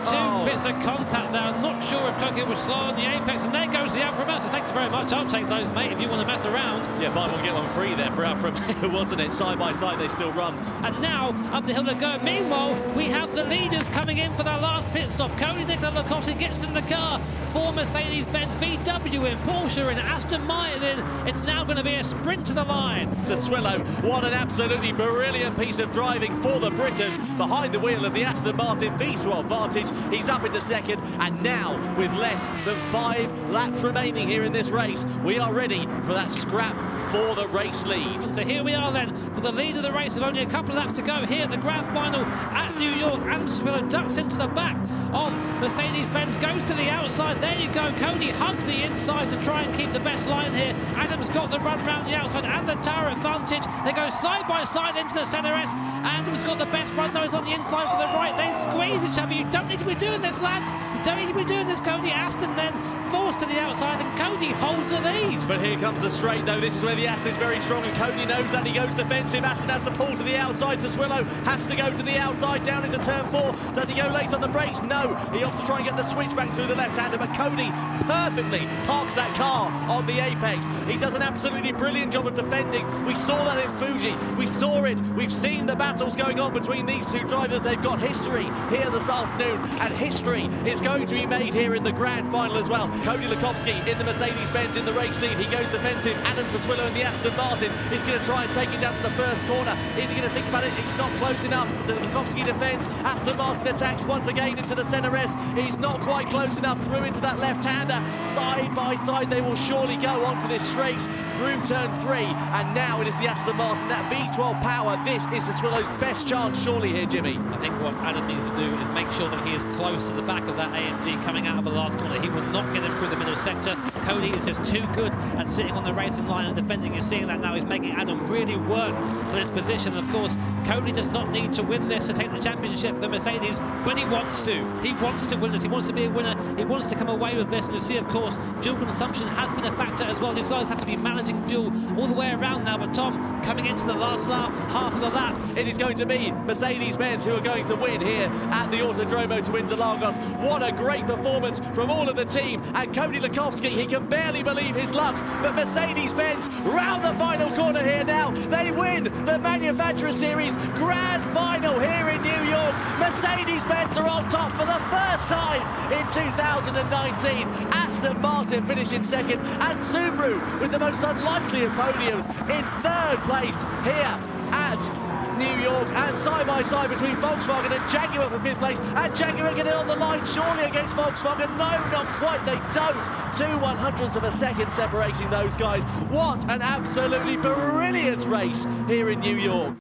Two bits of contact there. I'm not sure if Coco was slow on the apex, and there goes the Alfa Romeo. Thanks very much. I'll take those, mate, if you want to mess around. Yeah, buy one, get one free there for Alfa Romeo, wasn't it? Side by side, they still run. And now, up the hill they go. Meanwhile, we have the leaders coming in for their last pit stop. Cody Nicolakowski gets in the car for Mercedes-Benz, VW in, Porsche in, Aston-Martin in. It's now going to be a sprint to the line. Sassuolo, what an absolutely brilliant piece of driving for the Briton. Behind the wheel of the Aston-Martin V12 Vantage, he's up into second, and now, with less than 5 laps remaining here in this race, we are ready for that scrap for the race lead. So here we are then, for the lead of the race with only a couple of laps to go here at the Grand Final at New York. Adam Sassuolo ducks into the back of Mercedes-Benz, goes to the outside. There you go, Cody hugs the inside to try and keep the best line here. Adam's got the run round the outside and the tyre advantage. They go side by side into the centre S. Adam's got the best run, though, is on the inside for the right. They squeeze each other. You don't need to be doing this, lads. You don't need to be doing this, Cody. Aston then forced to the outside, and Cody holds the lead. But here comes the straight, though. This is where the Aston is very strong, and Cody knows that. He goes defensive. Aston has to pull to the outside. Sassuolo has to go to the outside, down into turn 4. Does he go late on the brakes? No. He opts to try and get the switch back through the left-hander, but Cody perfectly parks that car on the apex. He does an absolutely brilliant job of defending. We saw that in Fuji. We saw it. We've seen the battles going on between these two drivers. They've got history here this afternoon, and history is going to be made here in the Grand Final as well. Cody Lakowski in the Mercedes-Benz in the race lead. He goes defensive. Adam Sassuolo in the Aston Martin is going to try and take it down to the first corner. Is he going to think about it? It's not close enough. The Lakowski defends. Aston Martin attacks once again into the centre S. He's not quite close enough through into that left-hander. Side by side, they will surely go onto this straight through turn 3. And now it is the Aston Martin, that V12 power. This is Sassuolo's best chance, surely, here, Jimmy. I think what Adam needs to do is make sure that he is close to the back of that AMG coming out of the last corner. He will not get him through the middle sector. Cody is just too good at sitting on the racing line and defending. You're seeing that now. He's making Adam really work for this position. Of course, Cody does not need to win this to take the championship for Mercedes, but he wants to. He wants to win this. He wants to be a winner. He wants to come away with this. And you see, of course, fuel consumption has been a factor as well. These guys have to be managing fuel all the way around now. But Tom, coming into the last lap, half of the lap, it is going to be Mercedes-Benz who are going to win here at the Autodromo to Interlagos. What a great performance from all of the team. And Cody Lakowski, he can barely believe his luck. But Mercedes-Benz round the final corner here now. They win the Manufacturer Series Grand Final here in New York. Mercedes-Benz are on top for the first time in 2019. Aston Martin finished in second, and Subaru with the most unlikely of podiums in third place here at New York, and side by side between Volkswagen and Jaguar for 5th place, and Jaguar get it on the line surely against Volkswagen. No, not quite, they don't. 2/100ths of a second separating those guys. What an absolutely brilliant race here in New York.